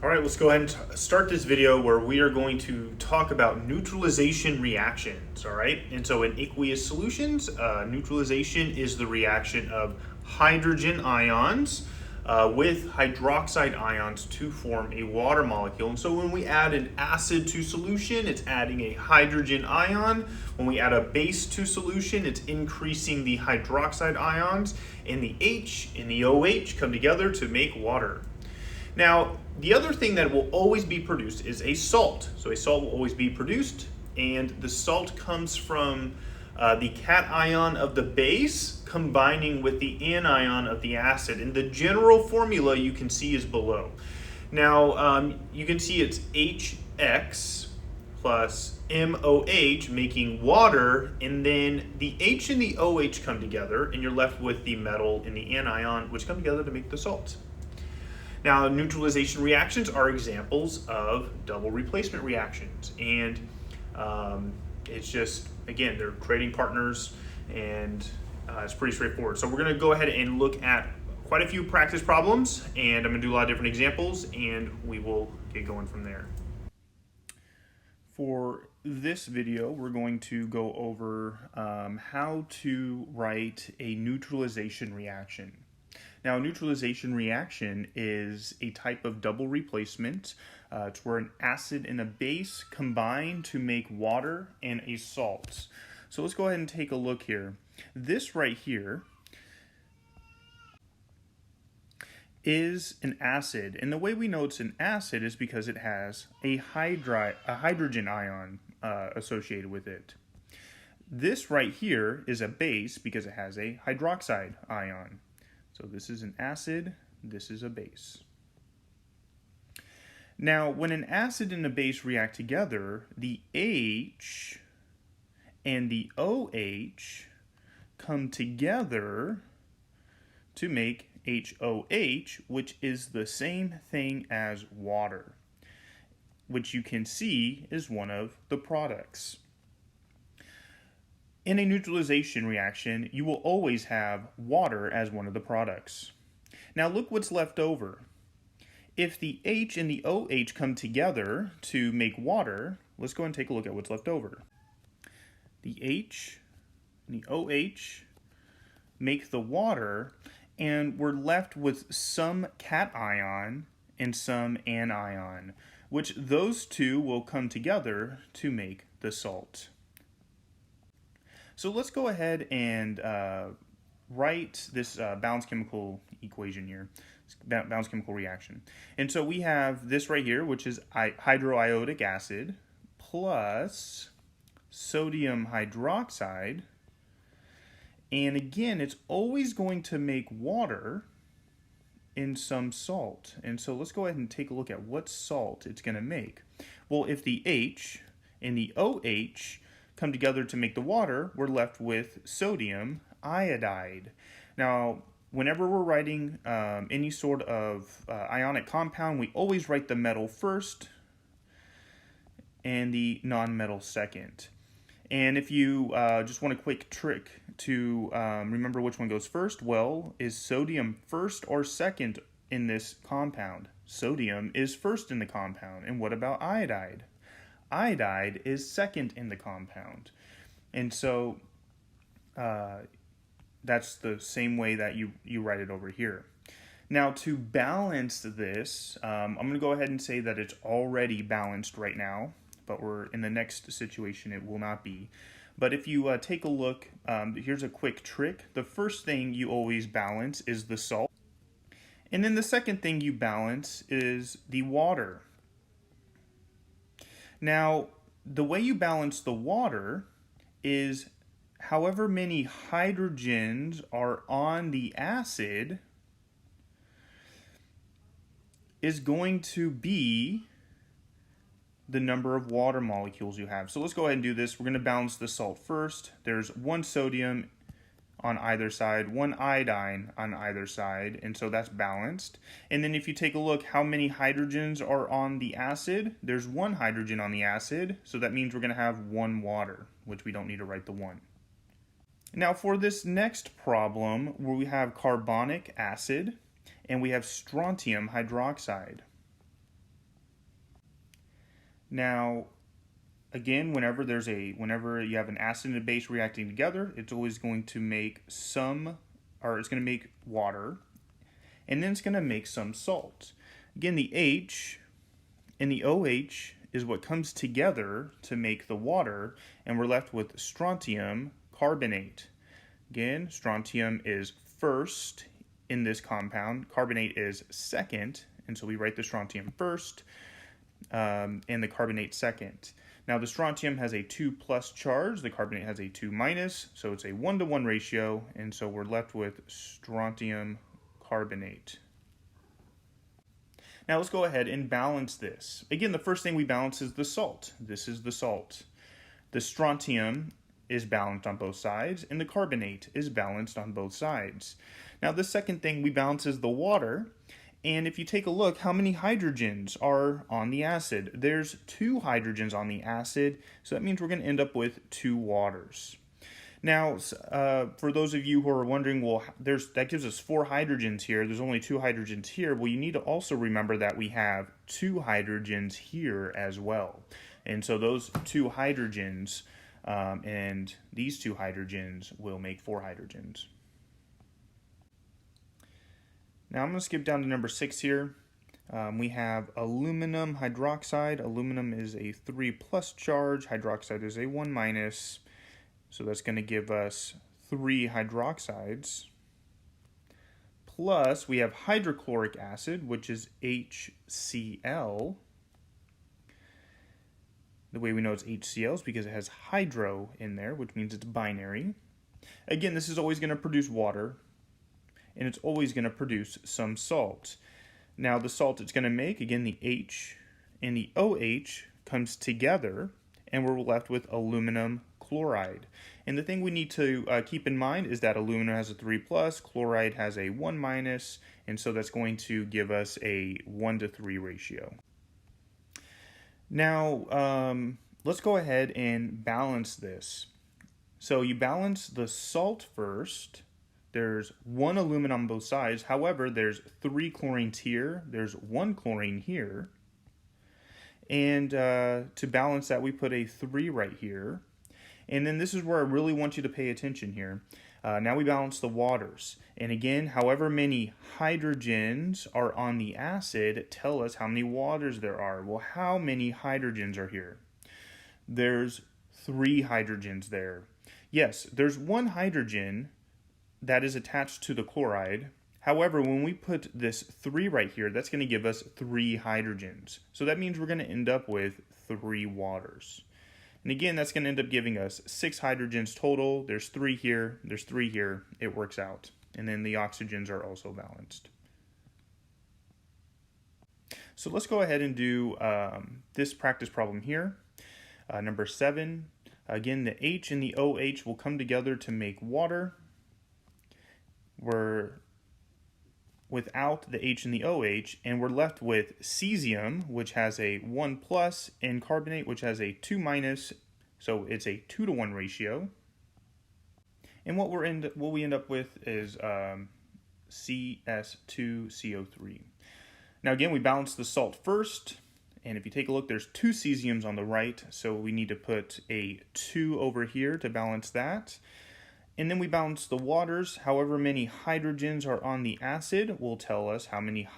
All right, let's go ahead and start this video where we are going to talk about neutralization reactions, all right? And so in aqueous solutions, neutralization is the reaction of hydrogen ions with hydroxide ions to form a water molecule. And so when we add an acid to solution, it's adding a hydrogen ion. When we add a base to solution, it's increasing the hydroxide ions, and the H and the OH come together to make water. Now, the other thing that will always be produced is a salt. So a salt will always be produced, and the salt comes from the cation of the base combining with the anion of the acid. And the general formula you can see is below. Now, you can see it's HX plus MOH making water, and then the H and the OH come together, and you're left with the metal and the anion, which come together to make the salt. Now, neutralization reactions are examples of double replacement reactions, and it's just, again, they're trading partners, and it's pretty straightforward. So we're going to go ahead and look at quite a few practice problems, and I'm going to do a lot of different examples, and we will get going from there. For this video, we're going to go over how to write a neutralization reaction. Now, a neutralization reaction is a type of double replacement. It's where an acid and a base combine to make water and a salt. So let's go ahead and take a look here. This right here is an acid, and the way we know it's an acid is because it has a hydrogen ion associated with it. This right here is a base because it has a hydroxide ion. So this is an acid, this is a base. Now, when an acid and a base react together, the H and the OH come together to make HOH, which is the same thing as water, which you can see is one of the products. In a neutralization reaction, you will always have water as one of the products. Now look what's left over. If the H and the OH come together to make water, let's go and take a look at what's left over. The H and the OH make the water, and we're left with some cation and some anion, which those two will come together to make the salt. So let's go ahead and write this balanced chemical equation here, balanced chemical reaction. And so we have this right here, which is hydroiodic acid plus sodium hydroxide. And again, it's always going to make water in some salt. And so let's go ahead and take a look at what salt it's going to make. Well, if the H and the OH come together to make the water, we're left with sodium iodide. Now, whenever we're writing any sort of ionic compound, we always write the metal first and the non-metal second. And if you just want a quick trick to remember which one goes first, well, is sodium first or second in this compound? Sodium is first in the compound. And what about iodide? Iodide is second in the compound. And so that's the same way that you write it over here. Now, to balance this, I'm going to go ahead and say that it's already balanced right now, but we're in the next situation it will not be. But if you take a look, here's a quick trick. The first thing you always balance is the salt. And then the second thing you balance is the water. Now, the way you balance the water is however many hydrogens are on the acid is going to be the number of water molecules you have. So let's go ahead and do this. We're going to balance the salt first. There's one sodium on either side, one iodine on either side, and so that's balanced. And then if you take a look how many hydrogens are on the acid, there's one hydrogen on the acid, so that means we're going to have one water, which we don't need to write the one. Now for this next problem, where we have carbonic acid and we have strontium hydroxide. Now, again, whenever you have an acid and a base reacting together, it's always going to make it's going to make water, and then it's going to make some salt. Again, the H and the OH is what comes together to make the water, and we're left with strontium carbonate. Again, strontium is first in this compound, carbonate is second, and so we write the strontium first and the carbonate second. Now the strontium has a 2+ charge, the carbonate has a 2-, so it's a 1-to-1 ratio, and so we're left with strontium carbonate. Now let's go ahead and balance this. Again, the first thing we balance is the salt. This is the salt. The strontium is balanced on both sides, and the carbonate is balanced on both sides. Now the second thing we balance is the water, and if you take a look, how many hydrogens are on the acid? There's 2 hydrogens on the acid, so that means we're going to end up with 2 waters. Now, for those of you who are wondering, well, that gives us 4 hydrogens here. There's only 2 hydrogens here. Well, you need to also remember that we have 2 hydrogens here as well. And so those 2 hydrogens and these 2 hydrogens will make 4 hydrogens. Now I'm going to skip down to number 6 here. We have aluminum hydroxide. Aluminum is a 3+ charge. Hydroxide is a 1-. So that's going to give us 3 hydroxides. Plus, we have hydrochloric acid, which is HCl. The way we know it's HCl is because it has hydro in there, which means it's binary. Again, this is always going to produce water, and it's always going to produce some salt. Now, the salt it's going to make, again, the H and the OH comes together, and we're left with aluminum chloride. And the thing we need to keep in mind is that aluminum has a 3+, chloride has a 1-, and so that's going to give us a 1-to-3 ratio. Now, let's go ahead and balance this. So you balance the salt first. There's 1 aluminum on both sides. However, there's 3 chlorines here. There's 1 chlorine here. And to balance that, we put a 3 right here. And then this is where I really want you to pay attention here. Now we balance the waters. And again, however many hydrogens are on the acid tell us how many waters there are. Well, how many hydrogens are here? There's 3 hydrogens there. Yes, there's 1 hydrogen that is attached to the chloride. However, when we put this 3 right here, that's going to give us 3 hydrogens. So that means we're going to end up with 3 waters. And again, that's going to end up giving us 6 hydrogens total. There's 3 here, there's 3 here. It works out. And then the oxygens are also balanced. So let's go ahead and do this practice problem here. Number 7. Again, the H and the OH will come together to make water. We're without the H and the OH, and we're left with cesium, which has a 1+, and carbonate, which has a 2-, so it's a 2-to-1 ratio. And what we end up with is CS2CO3. Now again, we balance the salt first, and if you take a look, there's 2 cesiums on the right, so we need to put a 2 over here to balance that. And then we balance the waters. However many hydrogens are on the acid will tell us how many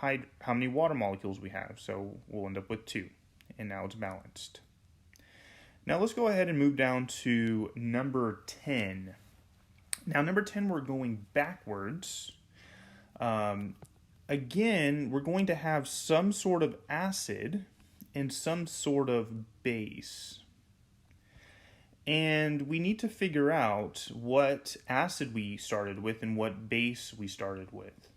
water molecules we have. So we'll end up with 2. And now it's balanced. Now let's go ahead and move down to number 10. Now number 10, we're going backwards. Again, we're going to have some sort of acid and some sort of base. And we need to figure out what acid we started with and what base we started with.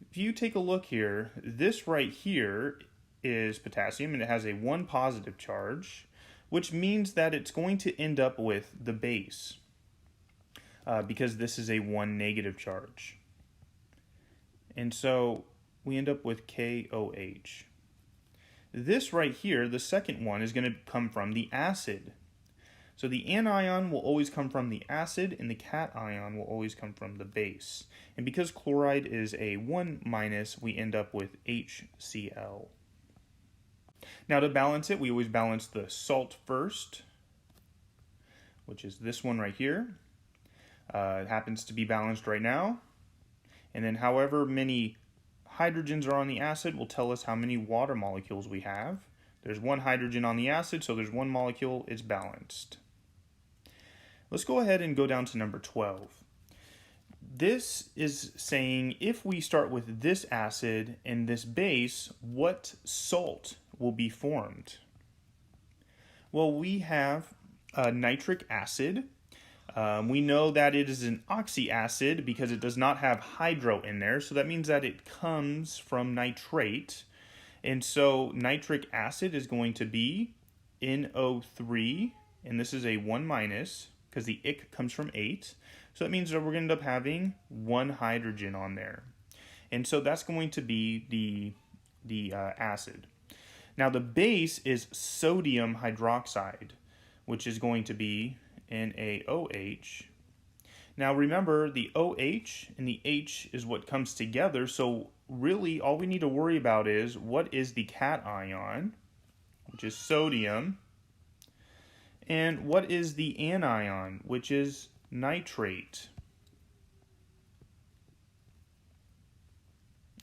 If you take a look here, this right here is potassium, and it has a 1 positive charge, which means that it's going to end up with the base because this is a 1 negative charge. And so we end up with KOH. This right here, the second one, is going to come from the acid. So the anion will always come from the acid, and the cation will always come from the base. And because chloride is a 1-, we end up with HCl. Now to balance it, we always balance the salt first, which is this one right here. It happens to be balanced right now. And then however many hydrogens are on the acid will tell us how many water molecules we have. There's one hydrogen on the acid, so there's one molecule, it's balanced. Let's go ahead and go down to number 12. This is saying if we start with this acid and this base, what salt will be formed? Well, we have nitric acid. We know that it is an oxyacid because it does not have hydro in there, so that means that it comes from nitrate. And so nitric acid is going to be NO3, and this is a 1 minus because the ic comes from 8. So that means that we're going to end up having one hydrogen on there. And so that's going to be the acid. Now the base is sodium hydroxide, which is going to be NaOH. Now remember, the OH and the H is what comes together, so really all we need to worry about is what is the cation, which is sodium, and what is the anion, which is nitrate.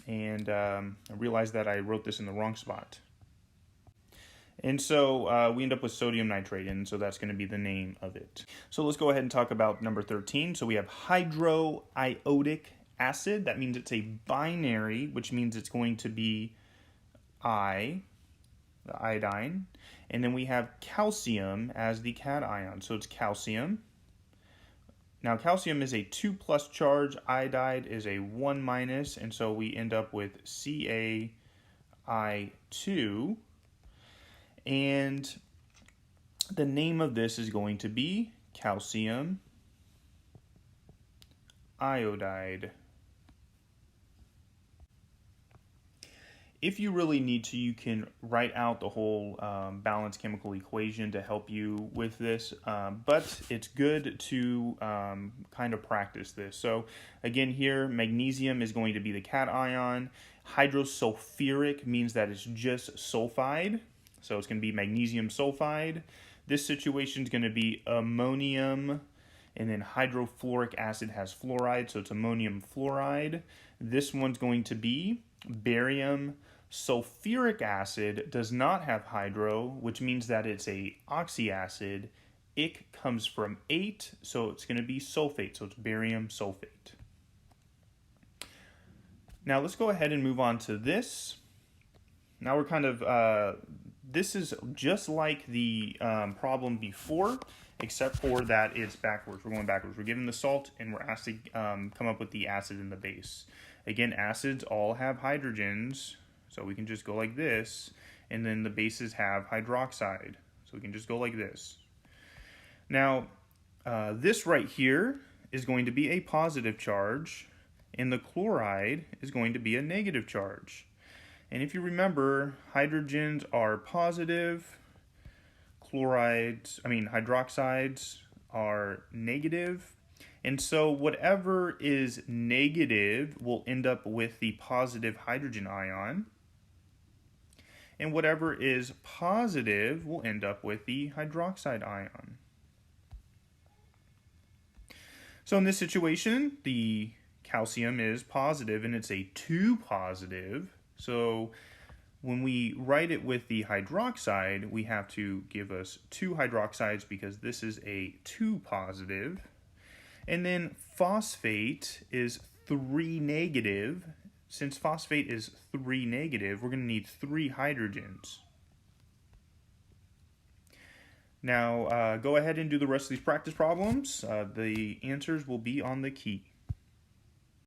And I realized that I wrote this in the wrong spot. And so we end up with sodium nitrate, and so that's going to be the name of it. So let's go ahead and talk about number 13. So we have hydroiodic acid. That means it's a binary, which means it's going to be I, the iodine. And then we have calcium as the cation. So it's calcium. Now calcium is a 2+ charge, iodide is a 1 minus, and so we end up with CaI2. And the name of this is going to be calcium iodide. If you really need to, you can write out the whole balanced chemical equation to help you with this, but it's good to kind of practice this. So again here, magnesium is going to be the cation. Hydrosulfuric means that it's just sulfide, so it's going to be magnesium sulfide. This situation is going to be ammonium, and then hydrofluoric acid has fluoride, so it's ammonium fluoride. This one's going to be barium. Sulfuric acid does not have hydro, which means that it's a oxyacid. Ic comes from 8, so it's going to be sulfate, so it's barium sulfate. Now let's go ahead and move on to this. Now we're kind of, this is just like the problem before, except for that it's backwards. We're going backwards. We're given the salt, and we're asked to come up with the acid and the base. Again, acids all have hydrogens, so we can just go like this, and then the bases have hydroxide, so we can just go like this. Now, this right here is going to be a positive charge, and the chloride is going to be a negative charge. And if you remember, hydrogens are positive, hydroxides are negative. And so whatever is negative will end up with the positive hydrogen ion. And whatever is positive will end up with the hydroxide ion. So in this situation, the calcium is positive, and it's a 2 positive. So when we write it with the hydroxide, we have to give us 2 hydroxides because this is a 2 positive. And then phosphate is 3 negative. Since phosphate is 3 negative, we're going to need 3 hydrogens. Now go ahead and do the rest of these practice problems. The answers will be on the key.